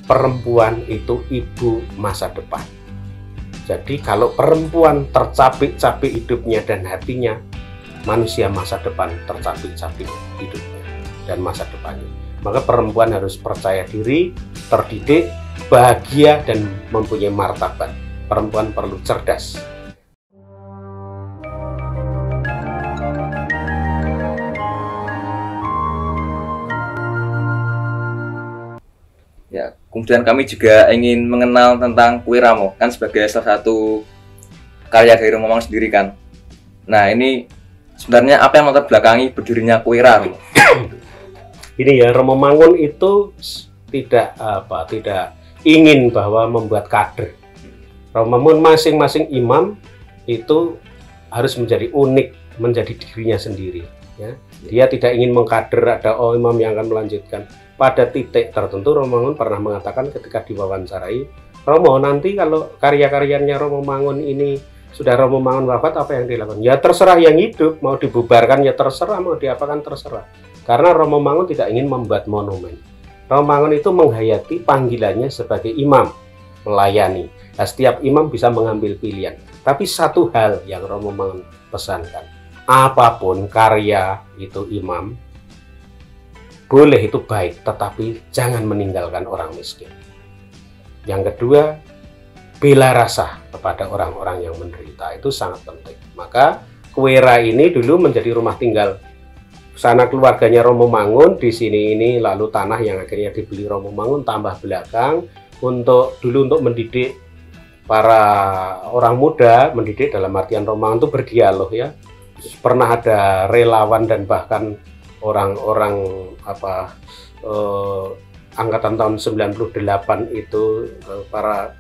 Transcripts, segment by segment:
perempuan itu ibu masa depan. Jadi kalau perempuan tercapek-capek hidupnya dan hatinya, manusia masa depan tercapek-capek hidupnya dan masa depannya. Maka perempuan harus percaya diri, terdidik, bahagia, dan mempunyai martabat. Perempuan perlu cerdas. Ya, kemudian kami juga ingin mengenal tentang kue ramo, kan sebagai salah satu karya dari Romo Mangun sendiri kan. Nah, ini sebenarnya apa yang latar belakangi berdirinya kue ramo? Ini ya, Romo Mangun itu tidak ingin bahwa membuat kader. Romo Mangun masing-masing imam itu harus menjadi unik, menjadi dirinya sendiri. Ya. Dia tidak ingin mengkader ada imam yang akan melanjutkan. Pada titik tertentu Romo Mangun pernah mengatakan ketika diwawancarai, Romo, nanti kalau karya-karyanya Romo Mangun ini sudah Romo Mangun wafat, apa yang dilakukan? Ya terserah yang hidup, mau dibubarkan ya terserah, mau diapakan terserah. Karena Romo Mangun tidak ingin membuat monumen. Romo Mangun itu menghayati panggilannya sebagai imam, melayani. Nah, setiap imam bisa mengambil pilihan. Tapi satu hal yang Romo Mangun pesankan, apapun karya itu imam, boleh itu baik, tetapi jangan meninggalkan orang miskin. Yang kedua, bela rasa kepada orang-orang yang menderita, itu sangat penting. Maka Kuera ini dulu menjadi rumah tinggal sana keluarganya Romo Mangun. Di sini ini lalu tanah yang akhirnya dibeli Romo Mangun tambah belakang untuk mendidik para orang muda, mendidik dalam artian Romo Mangun itu berdialog ya. Pernah ada relawan dan bahkan orang-orang angkatan tahun 98 itu para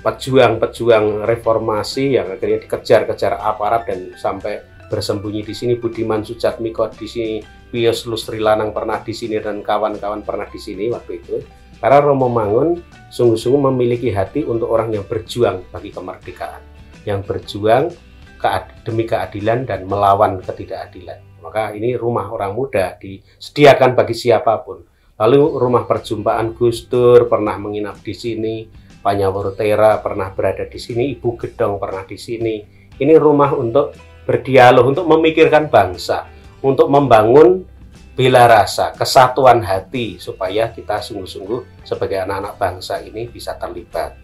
pejuang reformasi yang akhirnya dikejar-kejar aparat dan sampai bersembunyi di sini. Budiman Sujatmiko di sini, Pius Lustri Lanang pernah di sini, dan kawan-kawan pernah di sini waktu itu. Karena Romo Mangun sungguh-sungguh memiliki hati untuk orang yang berjuang bagi kemerdekaan, yang berjuang demi keadilan dan melawan ketidakadilan. Maka ini rumah orang muda disediakan bagi siapapun. Lalu rumah perjumpaan Gus Dur pernah menginap di sini, Panyawur Tera pernah berada di sini, Ibu Gedong pernah di sini. Ini rumah untuk berdialog, untuk memikirkan bangsa, untuk membangun bela rasa, kesatuan hati, supaya kita sungguh-sungguh sebagai anak-anak bangsa ini bisa terlibat.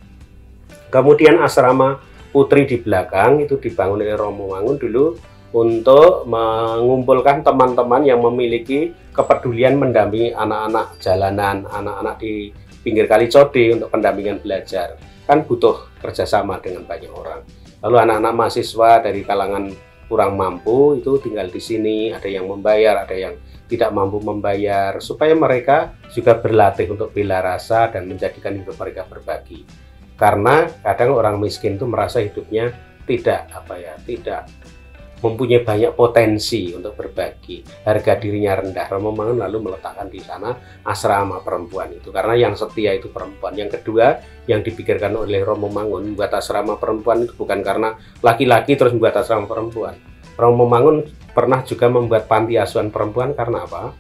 Kemudian asrama putri di belakang itu dibangun oleh Romo Mangun dulu untuk mengumpulkan teman-teman yang memiliki kepedulian mendampingi anak-anak jalanan, anak-anak di pinggir Kali Code untuk pendampingan belajar. Kan butuh kerjasama dengan banyak orang. Lalu anak-anak mahasiswa dari kalangan kurang mampu itu tinggal di sini, ada yang membayar, ada yang tidak mampu membayar, supaya mereka juga berlatih untuk bela rasa dan menjadikan hidup mereka berbagi. Karena kadang orang miskin itu merasa hidupnya tidak mempunyai banyak potensi untuk berbagi, harga dirinya rendah. Romo Mangun lalu meletakkan di sana asrama perempuan itu, karena yang setia itu perempuan. Yang kedua yang dipikirkan oleh Romo Mangun membuat asrama perempuan itu bukan karena laki-laki terus membuat asrama perempuan. Romo Mangun pernah juga membuat panti asuhan perempuan karena apa?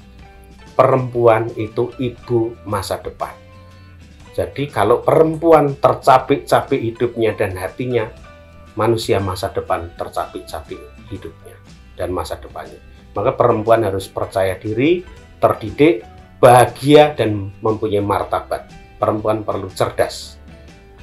Perempuan itu ibu masa depan. Jadi kalau perempuan tercapek-capek hidupnya dan hatinya, manusia masa depan tercapek-capek hidupnya dan masa depannya. Maka perempuan harus percaya diri, terdidik, bahagia, dan mempunyai martabat. Perempuan perlu cerdas.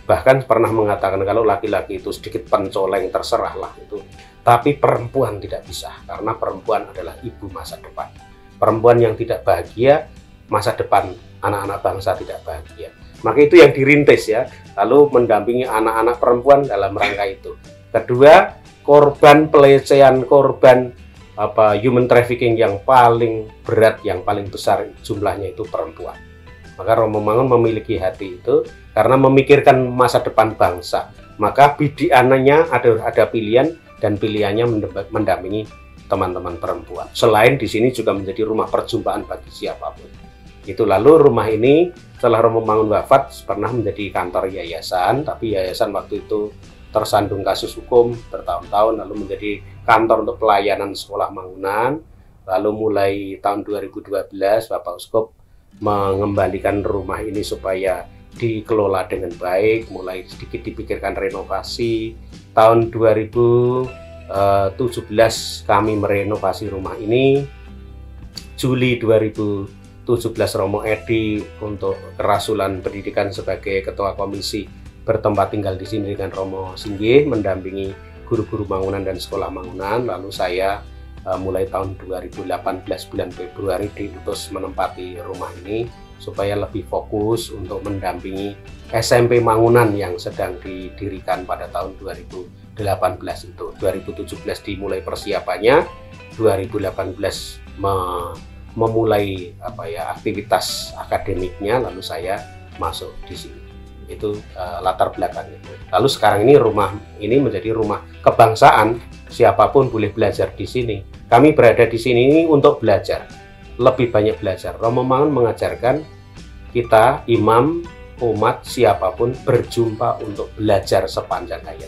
Bahkan pernah mengatakan kalau laki-laki itu sedikit pencoleng terserahlah itu. Tapi perempuan tidak bisa, karena perempuan adalah ibu masa depan. Perempuan yang tidak bahagia, masa depan anak-anak bangsa tidak bahagia. Maka itu yang dirintis ya, lalu mendampingi anak-anak perempuan dalam rangka itu. Kedua, korban pelecehan, korban human trafficking yang paling berat, yang paling besar jumlahnya itu perempuan. Maka Romo Mangun memiliki hati itu karena memikirkan masa depan bangsa. Maka bidiannya ada pilihan, dan pilihannya mendampingi teman-teman perempuan. Selain di sini juga menjadi rumah perjumpaan bagi siapapun. Itu lalu rumah ini setelah Romo Mangun wafat pernah menjadi kantor yayasan, tapi yayasan waktu itu tersandung kasus hukum bertahun-tahun, lalu menjadi kantor untuk pelayanan sekolah Mangunan. Lalu mulai tahun 2012 Bapak Uskup mengembalikan rumah ini supaya dikelola dengan baik, mulai sedikit dipikirkan renovasi. Tahun 2017 kami merenovasi rumah ini. Juli 2017 Romo Edi untuk kerasulan pendidikan sebagai ketua komisi bertempat tinggal di sini dengan Romo Singgih, mendampingi guru-guru bangunan dan sekolah bangunan. Lalu saya mulai tahun 2018 bulan Februari diutus menempati rumah ini supaya lebih fokus untuk mendampingi SMP Mangunan yang sedang didirikan pada tahun 2018 itu. 2017 dimulai persiapannya, 2018 memulai aktivitas akademiknya, lalu saya masuk di sini. Itu latar belakangnya. Lalu sekarang ini rumah ini menjadi rumah kebangsaan, siapapun boleh belajar di sini. Kami berada di sini untuk belajar. Lebih banyak belajar. Romo Mangun mengajarkan kita, imam, umat, siapapun berjumpa untuk belajar sepanjang hayat.